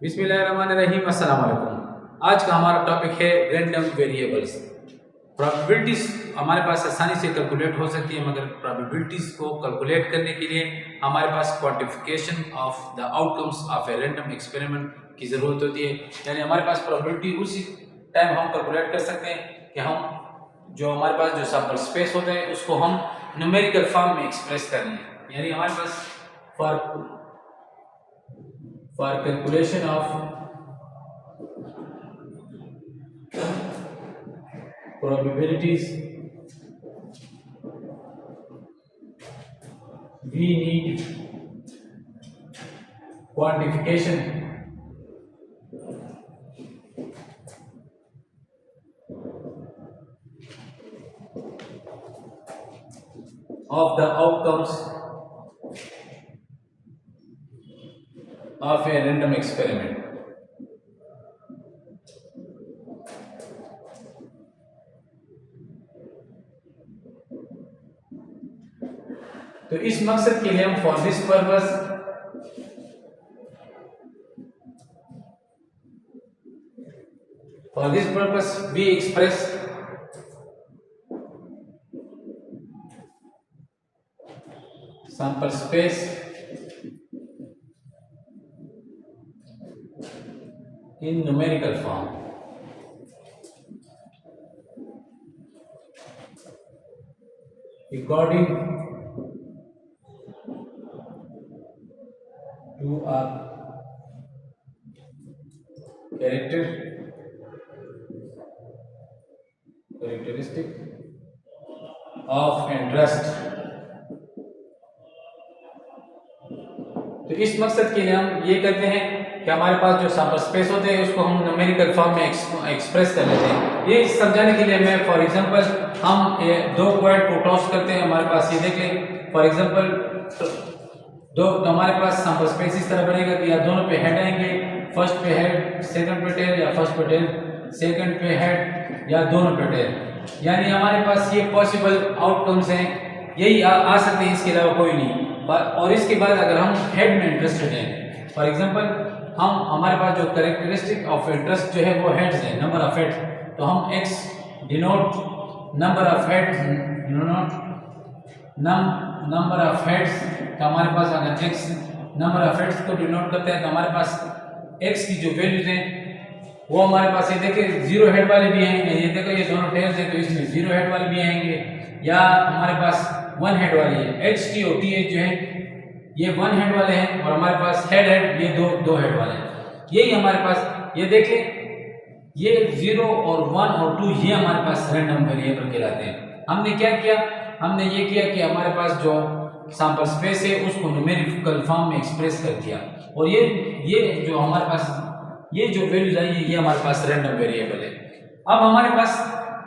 बिस्मिल्लाहिर्रहमानिर्रहीम। अस्सलाम वालेकुम। आज का हमारा टॉपिक है रैंडम वेरिएबल्स। प्रोबेबिलिटीज हमारे पास आसानी से कैलकुलेट हो सकती है, मगर प्रोबेबिलिटीज को कैलकुलेट करने के लिए हमारे पास quantification of the outcomes of a random experiment की ज़रूरत होती है। यानी हमारे पास प्रोबेबिलिटी उसी टाइम हम कैलकुलेट कर सकते हैं कि हम जो हमारे पास जो सैंपल स्पेस होते हैं उसको हम न्यूमेरिकल फॉर्म में एक्सप्रेस कर लें। यानी हमारे पास for calculation of probabilities we need quantification of the outcomes of a random experiment। तो इस मकसद के लिए हम for this purpose we express sample space in numerical form। according to a characteristic of interest। तो इस मकसद के लिए हम ये करते हैं कि हमारे पास जो सैंपल स्पेस होते हैं उसको हम न्यूमेरिकल फॉर्म में एक्सप्रेस कर लेते हैं। ये समझाने के लिए मैं फॉर एग्जांपल हम दो क्वाड को टॉस करते हैं। हमारे पास ये देखें फॉर एग्जांपल तो हमारे पास सैंपल स्पेस इस तरह बनेगा कि या दोनों पे हेड आएंगे, फर्स्ट पे हेड सेकंड पे टेल, या फर्स्ट पे टेल सेकंड पे हेड, या दोनों पे टेल। यानी हमारे पास ये पॉसिबल आउटकम्स हैं, यही आ सकते हैं, इसके अलावा कोई नहीं। और इसके बाद अगर हम हेड में इंटरेस्टेड हैं, फॉर एग्जांपल हमारे पास जो कैरेक्टरिस्टिक ऑफ इंटरेस्ट जो है वो हेड्स है, नंबर ऑफ हेड्स। तो हम x denote number of heads, number of heads. तो हमारे पास अगर x नंबर ऑफ हेड्स को डिनोट करते हैं तो हमारे पास x की जो वैल्यूज हैं वो हमारे पास ये देखिए जीरो हेड वाले भी आएंगे, ये देखो ये दोनों टेल्स हैं तो इसमें जीरो हेड वाले भी आएंगे, या हमारे पास वन हेड वाली है एच टी और टी एच जो है ये वन हेड वाले हैं, और हमारे पास हेड ये दो हेड वाले हैं। यही हमारे पास ये देखें ये जीरो और वन और टू ये हमारे पास रैंडम वेरिएबल कहलाते हैं। हमने क्या किया, हमने ये किया कि हमारे पास जो सैंपल स्पेस है उसको न्यूमेरिकल फॉर्म में एक्सप्रेस कर दिया, और ये जो हमारे पास ये जो वैल्यूज आई है ये हमारे पास रैंडम वेरिएबल है। अब हमारे पास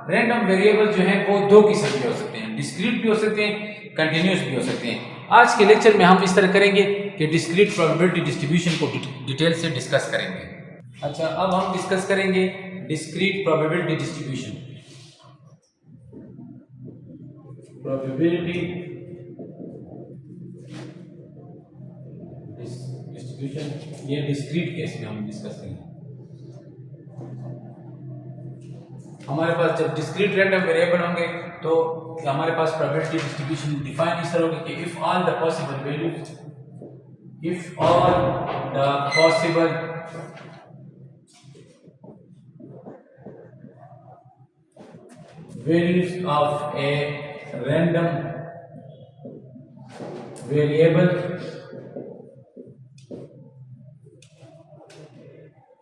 रैंडम वेरिएबल जो है वो दो किस्म के हो सकते हैं, डिस्क्रीट भी हो सकते हैं, कंटिन्यूस भी हो सकते हैं। आज के लेक्चर में हम इस तरह करेंगे कि डिस्क्रीट प्रोबेबिलिटी डिस्ट्रीब्यूशन को डिटेल से डिस्कस करेंगे। अच्छा, अब हम डिस्कस करेंगे discrete probability distribution. Probability distribution ये डिस्क्रीट केस में हम डिस्कस करेंगे। हमारे पास जब डिस्क्रीट रैंडम वेरिएबल होंगे तो हमारे पास प्रोबेबिलिटी डिस्ट्रीब्यूशन डिफाइन इस तरह होगी कि if all the possible values of a random variable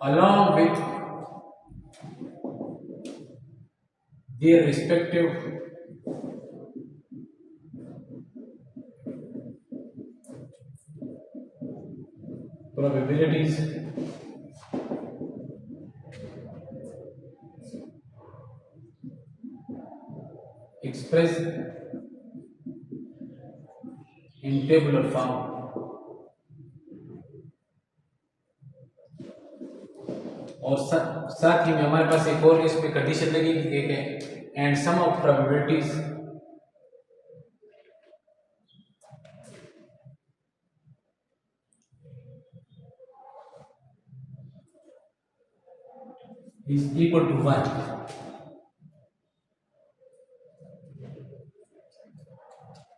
along with their respective probabilities expressed in tabular form। और साथ ही में हमारे पास एक और इस पे कंडीशन लगेगी कि and sum of probabilities is equal to 1।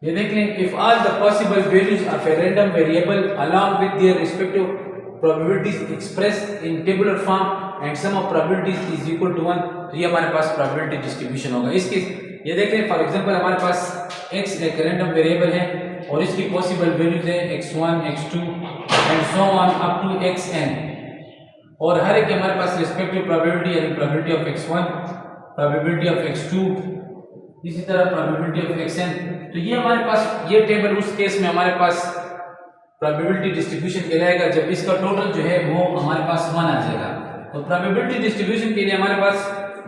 ये देख लें, if all the possible values of a random variable along with their respective probabilities expressed in tabular form and sum of probabilities is equal to 1, तो ये हमारे पास probability distribution होगा। इसके ये देख लें, फॉर एग्जांपल हमारे पास x एक रैंडम वेरिएबल है और इसकी पॉसिबल वैल्यूज है x1, x2 and so on up to xn, और हर एक हमारे पास रिस्पेक्टिव प्रोबेबिलिटी यानी probability of x1, probability of x2, इसी तरह प्रोबेबिलिटी ऑफ xn। तो ये हमारे पास ये टेबल उस केस में हमारे पास प्रोबेबिलिटी डिस्ट्रीब्यूशन कहलाएगा जब इसका टोटल जो है वो हमारे पास 1 आ जाएगा। तो प्रोबेबिलिटी डिस्ट्रीब्यूशन के लिए हमारे पास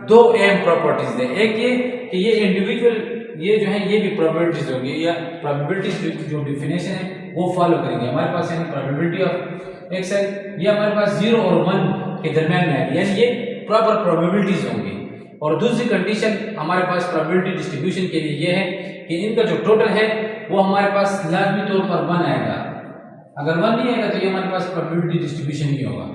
दो अहम प्रॉपर्टीज है। एक ये कि ये इंडिविजुअल ये जो है ये भी प्रोबेबिलिटीज होंगी या प्रोबेबिलिटीज जो डेफिनेशन है वो फॉलो करेंगे हमारे पास, यानी प्रोबेबिलिटी ऑफ एक्स है ये हमारे पास 0 और 1 के दरमियान में आएगी, यानी ये प्रॉपर प्रोबेबिलिटीज होंगी। और दूसरी कंडीशन हमारे पास प्रोबेबिलिटी डिस्ट्रीब्यूशन के लिए ये है कि इनका जो टोटल है वो हमारे पास लाजमी तौर पर 1 आएगा। अगर 1 नहीं आएगा तो ये हमारे पास प्रोबेबिलिटी डिस्ट्रीब्यूशन नहीं होगा।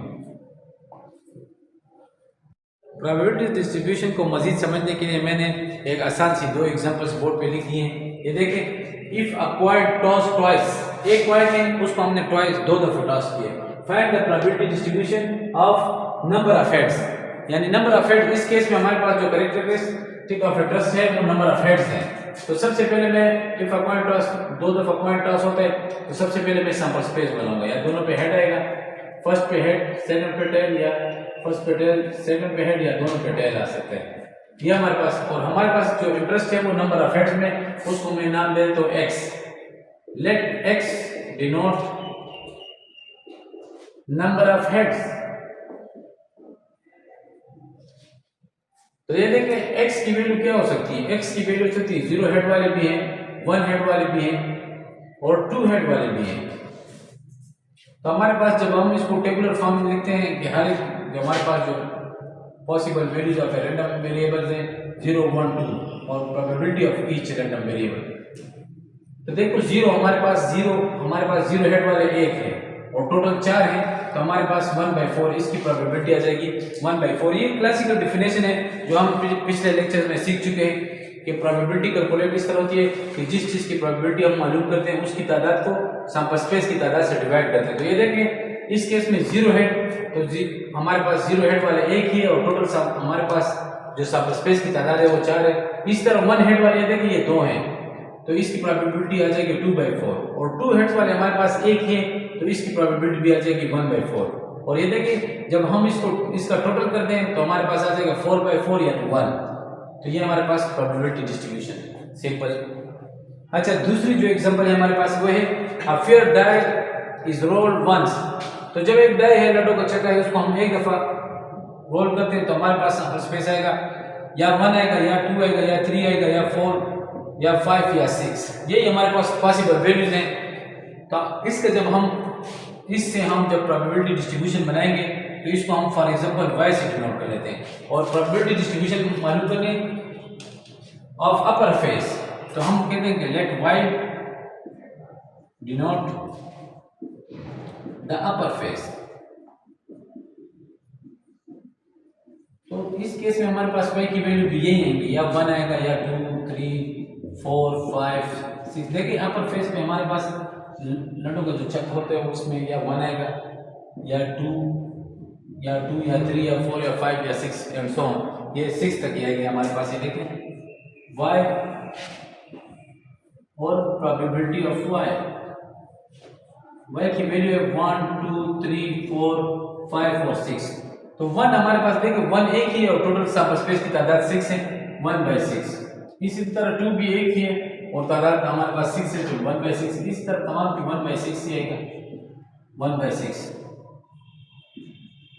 प्रोबेबिलिटी डिस्ट्रीब्यूशन को मजीद समझने के लिए मैंने एक आसान सी दो एग्जांपल्स बोर्ड पे लिख दिए हैं। ये देखें, if a quad toss twice, एक क्वाड है उसको हमने ट्वाइस 2 दफा टॉस किया, find the probability distribution of number of heads, यानी नंबर ऑफ हेड्स। इस केस में हमारे पास जो कैरेक्टरिस्टिक ऑफ ए ट्रस्ट है वो नंबर ऑफ हेड्स है। तो सबसे पहले मैं इफ अ क्वाड टॉस 2 दफा क्वाड टॉस होता है तो सबसे पहले मैं सैंपल स्पेस बनाऊंगा, या दोनों पे हेड आएगा, फर्स्ट पे हेड सेकंड पे टेल, या फर्स्ट पे टेल सेकंड पे हेड, या दोनों पे टेल आ सकते हैं। ये हमारे पास, और हमारे पास जो इंटरेस्ट है वो नंबर ऑफ हेड्स में, उसको मैं नाम दे तो x। Let x denote number of heads. तो ये देखें x की वैल्यू क्या हो सकती है, x की वैल्यू हो सकती है 0 हेड वाले भी हैं, 1 हेड वाले भी हैं और 2 हेड वाले भी हैं। तो हमारे पास जब हम इसको टेबुलर फॉर्म में लिखते हैं कि हर एक जो हमारे पास जो possible values of random variables हैं 0, 1, 2 और probability of each random variable. तो देखो 0 हमारे पास 0 हेड वाले 1 है और टोटल 4 हैं, तो हमारे पास 1/4 इसकी प्रोबेबिलिटी आ जाएगी 1/4। ये क्लासिकल डेफिनेशन है जो हम पिछले लेक्चर में सीख चुके हैं कि प्रोबेबिलिटी कैलकुलेट इस तरह होती है कि जिस चीज की प्रोबेबिलिटी हम मालूम करते हैं उसकी तादाद को सैंपल स्पेस की तादाद से डिवाइड करते हैं। तो ये देखिए इस केस में 0 हेड, तो हमारे पास 0 हेड वाले 1 ही है और टोटल हमारे पास जो सैंपल स्पेस की तादाद है वो 4 है। इस तरह 1 हेड वाले देखिए ये 2 हैं, तो इसकी प्रोबेबिलिटी आ जाएगी 2/4, और 2 हेड्स वाले हमारे पास 1 है तो इसकी प्रोबेबिलिटी भी आ जाएगी 1/4। और ये देखिए जब हम इसका टोटल करते हैं तो हमारे पास आ जाएगा 4/4 यानी 1। तो ये हमारे पास प्रोबेबिलिटी डिस्ट्रीब्यूशन सिंपल। अच्छा, दूसरी जो एग्जांपल है हमारे पास वो है a fair die is rolled once. तो जब एक डाई है लड्डू का चक्का है उसको हम एक दफा रोल करते हैं तो हमारे पास सैंपल स्पेस आएगा या 1 आएगा या 2 आएगा या 3 आएगा या 4 या 5 या 6। यही हमारे पास पॉसिबल वैल्यूज हैं। तो इसके इससे हम जब प्रोबेबिलिटी डिस्ट्रीब्यूशन बनाएंगे तो इसको हम फॉर एग्जांपल y से डिनोट कर लेते हैं। और प्रोबेबिलिटी डिस्ट्रीब्यूशन मालूम करने ऑफ अपर फेस तो हम कहते हैं कि let y denote the upper face. तो इस केस में हमारे पास y की वैल्यू भी यही आएंगी, या 1 आएगा या 2, 3, 4, 5, 6। देखिए अपर फेस में हमारे पास लड्डू का जो चक्र होता है उसमें या 1 आएगा या 2 या 3 या 4 या 5 या 6 एंड सो ऑन, ये 6 तक ही आएगी हमारे पास। ये देखें y और प्रोबेबिलिटी ऑफ y की वैल्यू है 1, 2, 3, 4, 5 और 6। तो 1 हमारे पास देखिए 1 एक ही है और टोटल सैंपल स्पेस की तादाद 6 है 1/6। इसी तरह 2 भी एक ही है और तादाद हमारे पास 6 है तो 1/6। इस तरह तमाम की 1/6 ही आएगा 1/6।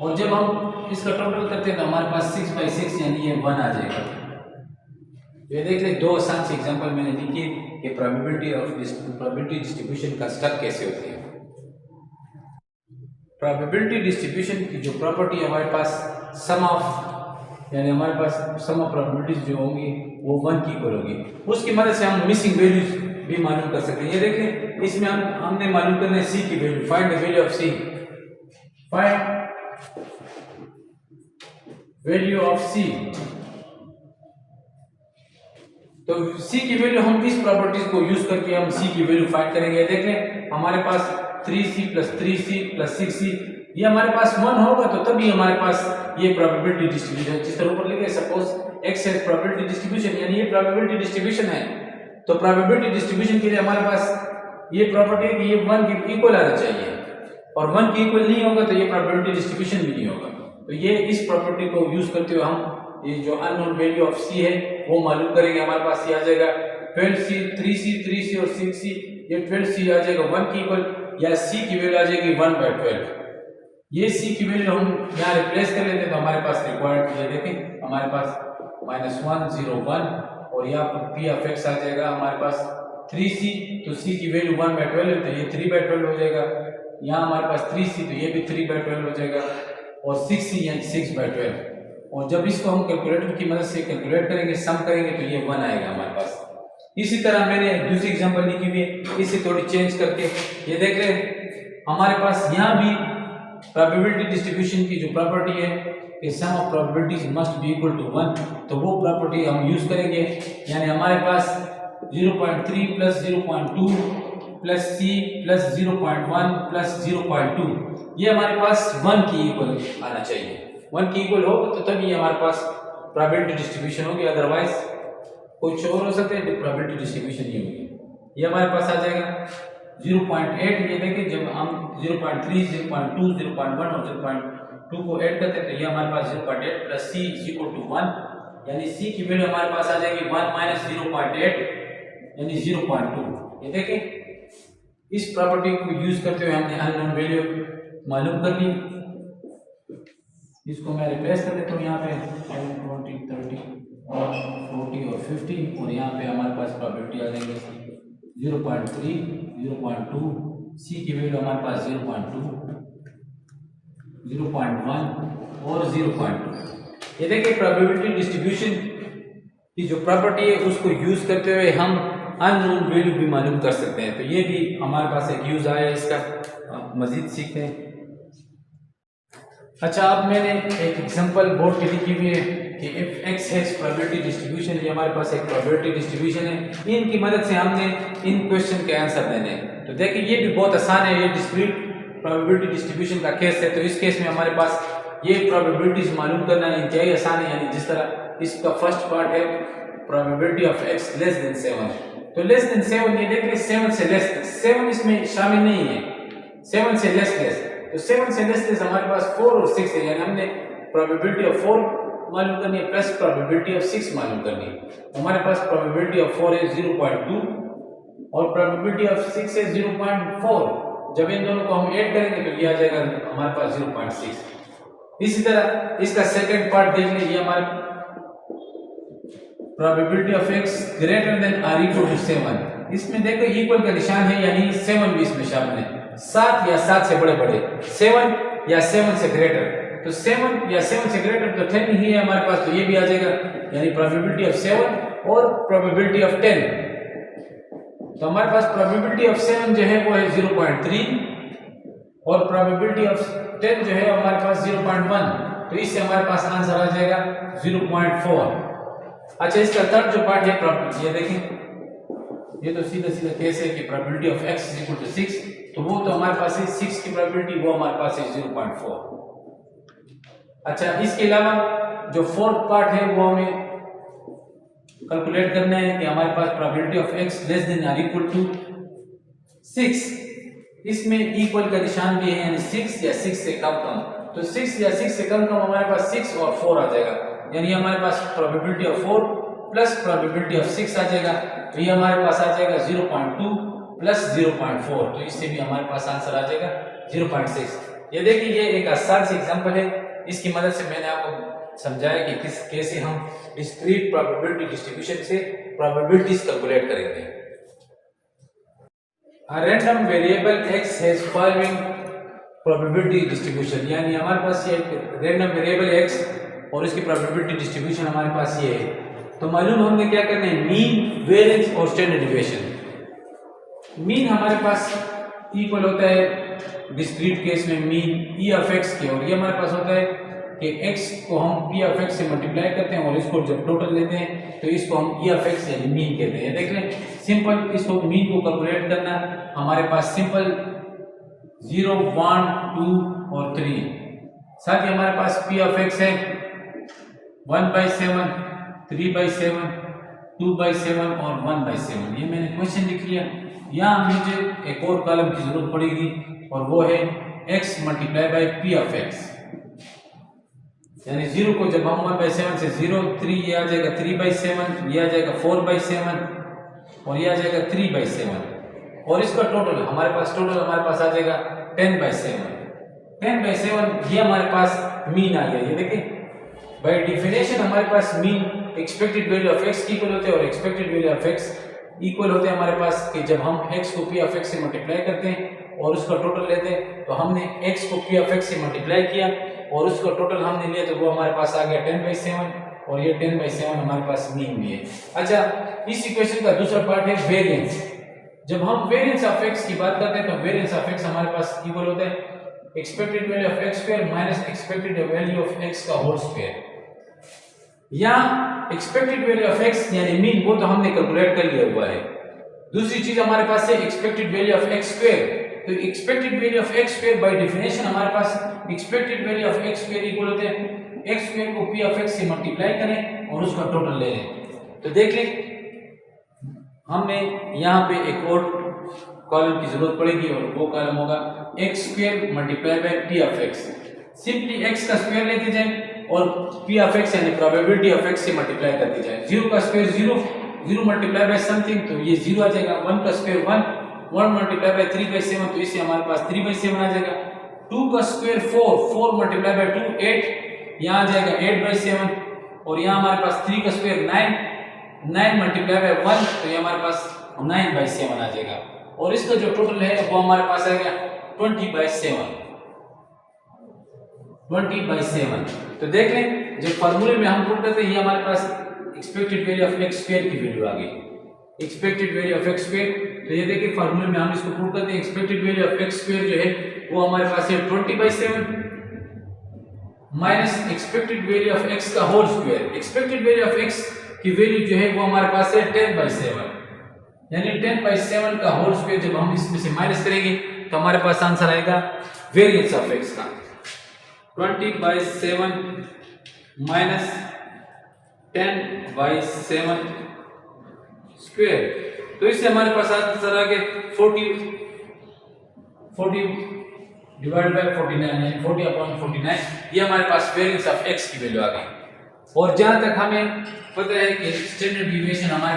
और जब हम इसका टोटल करते हैं तो हमारे पास 6/6 यानी ये 1 आ जाएगा। ये देख लें दो आसान से एग्जांपल मैंने लिखी कि प्रोबेबिलिटी डिस्ट्रीब्यूशन का स्टक कैसे होती है। प्रोबेबिलिटी डिस्ट्रीब्यूशन की जो प्रॉपर्टी है हमारे पास सम ऑफ, यानी हमारे पास सम ऑफ प्रोबेबिलिटीज जो होंगी वो 1 की इक्वल होगी। उसकी मदद से हम मिसिंग वैल्यूज भी मालूम कर सकते हैं। ये देखें इसमें हमने मालूम करना है c की वैल्यू, find the value of c। Value of C, तो सी की वैल्यू हम इस प्रॉपर्टीज को यूज करके हम सी की वैल्यू फाइंड करेंगे। देख लें हमारे पास 3c + 3c + 6c, ये हमारे पास 1 होगा तो तभी हमारे पास ये प्रोबेबिलिटी डिस्ट्रीब्यूशन, जिस तरह ऊपर लिखे सपोज x है प्रोबेबिलिटी डिस्ट्रीब्यूशन, यानी ये प्रोबेबिलिटी डिस्ट्रीब्यूशन है। तो प्रोबेबिलिटी डिस्ट्रीब्यूशन के लिए हमारे पास ये प्रॉपर्टी है कि ये 1 के इक्वल आना चाहिए, और 1 के इक्वल नहीं होगा तो ये प्रोबेबिलिटी डिस्ट्रीब्यूशन भी नहीं होगा। तो ये इस प्रॉपर्टी को यूज करते हुए हम ये जो अननोन वैल्यू ऑफ c है वो मालूम करेंगे। हमारे पास ये आ जाएगा 12c, 3c और 6c, ये 12c आ जाएगा 1 के इक्वल, या c की वैल्यू आ जाएगी 1/12। ये c की वैल्यू हम यहाँ रिप्लेस कर लेते हैं तो हमारे पास रिक्वायर्ड, ये देखें हमारे पास -1 0 1, और यहाँ पर p ऑफ x आ जाएगा हमारे पास 3c, तो c की वैल्यू 1/12 है तो ये 3/12 हो जाएगा। यहाँ हमारे पास 3c तो ये भी 3/12 हो जाएगा, और 6c यानी 6/12, और जब इसको हम कैलकुलेटर की मदद से कैलकुलेट करेंगे, सम करेंगे तो ये 1 आएगा हमारे पास। इसी तरह मैंने दूसरी एग्जांपल लिखी हुई है, इसे थोड़ी चेंज करके ये देख रहे हैं हमारे पास यहाँ भी प्रोबेबिलिटी डिस्ट्रीब्यूशन की जो प्रॉपर्टी है कि sum of probabilities must be equal to 1, तो वो प्रॉपर्टी हम यूज करेंगे। यानी हमारे पास 0.3 + 0.2 + c + 0.1 + 0.2, ये हमारे पास 1 की इक्वल आना चाहिए। 1 की इक्वल हो तो तभी हमारे पास प्रोबेबिलिटी डिस्ट्रीब्यूशन होगी, अदरवाइज कुछ और हो सकते हैं, प्रोबेबिलिटी डिस्ट्रीब्यूशन नहीं होगी। ये हमारे पास आ जाएगा 0.8, ये देखिए जब हम 0.3 0.2 0.1 और 0.2 को ऐड करते हैं तो ये हमारे पास 0.8 + c = 1, यानी c की वैल्यू हमारे पास आ जाएगी 1 - 0.8 यानी 0.2। ये देखिए इस प्रॉपर्टी को यूज करते हुए हमने अननोन वैल्यू मालूम कर ली। इसको मैं रिप्लेस कर देता हूँ यहाँ पे 10 20 30 और 40 और 50, और यहाँ पे हमारे पास प्रोबेबिलिटी आ जाएगी 0.3 0.2, c की वैल्यू हमारे पास 0.2 0.1 और 0.2। ये देखिए प्रोबेबिलिटी डिस्ट्रीब्यूशन की जो प्रॉपर्टी है उसको यूज करते हुए हम अननोन वैल्यू भी मालूम कर सकते हैं। तो ये भी हमारे पास एक यूज आया इसका, मजीद सीखते हैं। अच्छा, अब मैंने एक एग्जांपल बोर्ड पे लिखी हुई है कि if x has probability distribution, ये हमारे पास एक प्रोबेबिलिटी डिस्ट्रीब्यूशन है, इनकी मदद से हमने इन क्वेश्चन के आंसर देने हैं। तो देखिए ये भी बहुत आसान है, ये डिस्क्रीट प्रोबेबिलिटी डिस्ट्रीब्यूशन का केस है। तो इस केस में हमारे पास ये प्रोबेबिलिटीज मालूम करना इंतहाई आसान है। यानी जिस तरह इसका फर्स्ट पार्ट है प्रोबेबिलिटी ऑफ x < 7, तो <7 ये देखिए 7 से लेस, 7 इसमें शामिल नहीं है, 7 से लेस, तो 7 से लेस हमारे पास 4 और 6 है, यानी हमने प्रोबेबिलिटी ऑफ 4 मालूम करनी है प्लस प्रोबेबिलिटी ऑफ 6 मालूम करनी है। हमारे पास प्रोबेबिलिटी ऑफ 4 है 0.2 और प्रोबेबिलिटी ऑफ 6 है 0.4। जब इन दोनों को हम ऐड करेंगे तो ये आ जाएगा हमारे पास 0.6। इसी तरह इसका सेकंड पार्ट देख लीजिए, हमारे probability of x greater than or equal to 7, इसमें देखो इक्वल का निशान है, यानी 7 भी इसमें शामिल है। 7 या 7 से बड़े बड़े, 7 या 7 से ग्रेटर, तो 7 या 7 से ग्रेटर तो 10 ही है हमारे पास, तो ये भी आ जाएगा। यानी प्रोबेबिलिटी ऑफ 7 और प्रोबेबिलिटी ऑफ 10, तो हमारे पास प्रोबेबिलिटी ऑफ 7 जो है वो है 0.3 और प्रोबेबिलिटी ऑफ 10 जो है हमारे पास 0.1, तो इससे हमारे पास आंसर आ जाएगा 0.4। अच्छा, इसका थर्ड जो पार्ट है, ये देखें, ये तो सीधा सीधा केस है कि probability of x equal to 6, तो वो तो हमारे पास है 6 की प्रोबेबिलिटी, वो हमारे पास है 0.4। अच्छा, इसके अलावा जो फोर्थ पार्ट है वो हमें कैलकुलेट करना है कि हमारे पास probability of x less than और इक्वल टू 6, इसमें इक्वल का निशान भी है, यानी 6 या 6 से कम, तो 6 या 6 से कम हमारे पास 6 और 4 आ जाएगा, यानी हमारे पास probability of 4 plus probability of 6 आ जाएगा, तो ये हमारे पास आ जाएगा 0.2 प्लस 0.4, तो इससे भी हमारे पास आंसर आ जाएगा 0.6। ये देखिए, ये एक आसान सी एग्जांपल है, इसकी मदद से मैंने आपको समझाया कि किस कैसे हम डिस्क्रीट प्रोबेबिलिटी डिस्ट्रीब्यूशन से प्रोबेबिलिटीज कैलकुलेट करेंगे। A random variable x has following probability distribution, यानी हमारे पास ये रैंडम वेरिएबल x और इसकी प्रोबेबिलिटी डिस्ट्रीब्यूशन हमारे पास ये है। तो मालूम हमने क्या करना है, मीन, वेरिएंस और स्टैंडर्ड डिविएशन। मीन हमारे पास इक्वल होता है डिस्क्रीट केस में मीन e ऑफ x के, और ये हमारे पास होता है कि x को हम p ऑफ x से मल्टीप्लाई करते हैं और इसको जब टोटल लेते हैं तो इसको हम e ऑफ x यानी मीन कहते हैं। देख लें, सिंपल इसको मीन को कैलकुलेट करना, हमारे पास सिंपल 0, 1, 2 और 3, साथ ही हमारे पास p ऑफ x है 1/7, 3/7, 2/7 और 1/7। ये मैंने क्वेश्चन लिख लिया। यहाँ मुझे एक और कॉलम की जरूरत पड़ेगी और वो है x multiply by p of x, यानी 0 को जब हम 1/7 से 0, 3 ये आ जाएगा 3/7, ये आ जाएगा 4/7 और ये आ जाएगा 3/7 और इसका टोटल हमारे पास आ जाएगा 10/7। 10/7 ये हमारे पास मीन आ गया। ये देखिए, बाय डेफिनेशन हमारे पास mean expected value of x की इक्वल होते हैं और expected value of x equal होते हैं हमारे पास कि जब हम x को p ऑफ x से मल्टीप्लाई करते हैं और उसका टोटल लेते हैं। तो हमने x को p ऑफ x से मल्टीप्लाई किया और उसका टोटल हमने लिया तो वो हमारे पास आ गया 10/7 और ये 10/7 हमारे पास मीन भी है। अच्छा, इस इक्वेशन का दूसरा पार्ट है वेरिएंस। जब हम वेरिएंस ऑफ x की बात करते हैं तो वेरिएंस ऑफ x हमारे पास इक्वल होता है expected value of x square minus expected value of x का होल स्क्वायर। या एक्सपेक्टेड वैल्यू ऑफ x यानी मीन वो तो हमने कैलकुलेट कर लिया हुआ है। दूसरी चीज हमारे पास है expected value of x square. तो expected value of x square by definition हमारे पास expected value of x square equal होते हैं x स्क्वायर को p ऑफ x से मल्टीप्लाई करें और उसका टोटल ले लें। तो देख लें, हमें यहाँ पे एक और कॉलम की जरूरत पड़ेगी और वो कॉलम होगा x square multiply by p of x। Simply x का स्क्वायर लेते जाएं और p ऑफ x यानी प्रोबेबिलिटी ऑफ x से मल्टीप्लाई करते जाएं। 0 का स्क्वायर 0, 0 मल्टीप्लाई बाय समथिंग तो ये 0 आ जाएगा। 1 का स्क्वायर 1, 1 मल्टीप्लाई बाय 3/7 तो इससे हमारे पास 3/7 आ जाएगा। 2 का स्क्वायर 4, 4 मल्टीप्लाई बाय 2 8, यहाँ आ जाएगा 8/7 और यहाँ हमारे पास 3 का स्क्वायर 9, 9 मल्टीप्लाई बाय 1 तो ये हमारे पास 9/7 आ जाएगा और इसका जो टोटल है वो हमारे पास आएगा 20/7। 20/7। तो देख लें, जब फार्मूले में हम पुट करते हैं ये हमारे पास expected value of x square की वैल्यू आ गई। Expected value of x square, तो ये देखिए फार्मूले में हम इसको पुट करते हैं expected value of x square जो है वो हमारे पास है 20/7 minus expected value of x का whole square. Expected value of x की वैल्यू जो है वो हमारे पास है 10/7, यानी 10/7 का होल स्क्वायर जब हम इसमें से माइनस करेंगे तो हमारे पास आंसर आएगा वेरिएंस ऑफ x का 20/7 माइनस 10/7 स्क्वायर। तो इससे हमारे पास आंसर आ गया 40 डिवाइड बाय 49 यानी 40/49। ये हमारे पास वेरिएंस ऑफ x की वैल्यू आ गई। और जहां तक हमें पता है कि स्टैंडर्ड डिविएशन हमारे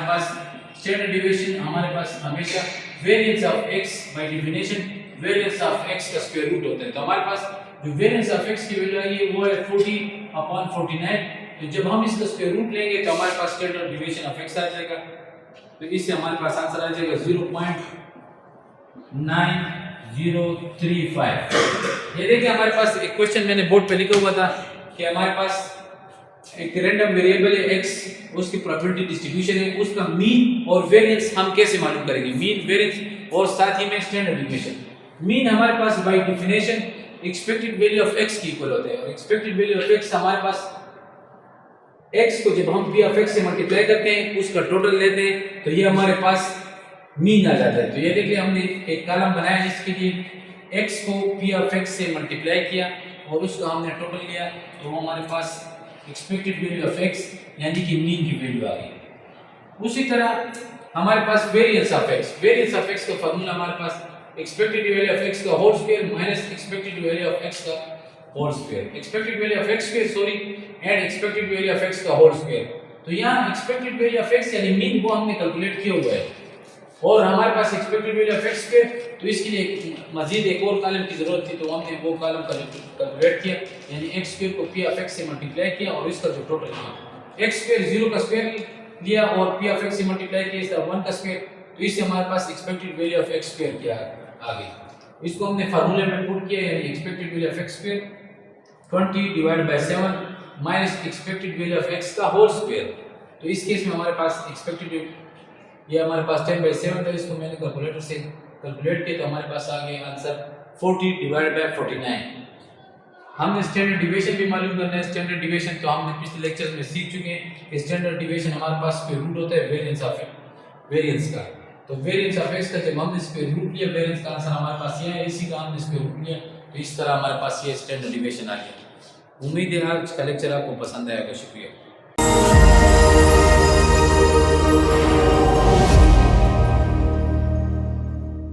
पास हमेशा variance of x by definition variance of x का स्क्वायर रूट होता है। तो हमारे पास जो वेरिएंस ऑफ x की वैल्यू आई है वो है 40/49। तो जब हम इसका स्क्वायर रूट लेंगे तो हमारे पास स्टैंडर्ड डिविएशन ऑफ x आ जाएगा। तो इससे हमारे पास आंसर आ जाएगा 0.9035। ये देखिए, हमारे पास एक क्वेश्चन मैंने बोर्ड पे लिखा हुआ था कि हमारे पास एक रैंडम वेरिएबल है x, उसकी प्रोबेबिलिटी डिस्ट्रीब्यूशन है, उसका मीन और वेरिएंस हम कैसे मालूम करेंगे? मीन, वेरिएंस और साथ ही में स्टैंडर्ड डिविएशन। मीन हमारे पास by definition expected value of x की इक्वल होता है और एक्सपेक्टेड वैल्यू ऑफ x हमारे पास x को जब हम p ऑफ x से मल्टीप्लाई करते हैं उसका टोटल लेते हैं तो ये हमारे पास मीन आ जाता है। तो ये देखिए, हमने एक कॉलम बनाया इसके लिए x को p ऑफ x से मल्टीप्लाई किया और उसका हमने टोटल लिया तो वो हमारे पास एक्सपेक्टेड वैल्यू ऑफ x यानी कि मीन की वैल्यू आ गई। उसी तरह हमारे पास वेरिएंस ऑफ x का फार्मूला हमारे पास एक्सपेक्टेड वैल्यू ऑफ x का whole square minus expected value of x का whole square. Expected value of x square and expected value of x का होल स्क्वायर। तो यहाँ एक्सपेक्टेड वैल्यू ऑफ x यानी mean वो हमने कैलकुलेट किया हुआ है और हमारे पास expected value of x square, तो इसके लिए मजीद एक और कॉलम की जरूरत थी तो हमने वो कॉलम कैलकुलेट किया यानी x स्क्वायर को p ऑफ x से मल्टीप्लाई किया और इसका जो टोटल किया। x स्क्वायर 0 का स्क्वायर लिया और p ऑफ x से मल्टीप्लाई किया, इस तरह 1 का स्क्वायर, तो इससे हमारे पास expected value of x square क्या आ गई। इसको हमने फार्मूले में पुट किया यानी expected value of x square 20 divided by 7 minus expected value of x का होल स्क्वायर। तो इस केस में हमारे पास एक्सपेक्टेड ये हमारे पास 10/7 था, इसको मैंने कैलकुलेटर से कैलकुलेट किया तो हमारे पास आ गया आंसर 40 डिवाइडेड बाय 49। हमने स्टैंडर्ड डिविएशन भी मालूम करना है। स्टैंडर्ड डिविएशन तो हमने पिछले लेक्चर में सीख चुके हैं कि स्टैंडर्ड डिविएशन हमारे पास स्क्वायर रूट होता है वेरिएंस का। तो वेरिएंस ऑफ एक्स का जब हमने स्क्वायर रूट लिया, वेरिएंस का आंसर हमारे पास ये है, इसी का हमने स्क्वायर रूट लिया, तो इस तरह हमारे पास ये स्टैंडर्ड डिविएशन आ गया। उम्मीद है आज का लेक्चर आपको पसंद आएगा। शुक्रिया।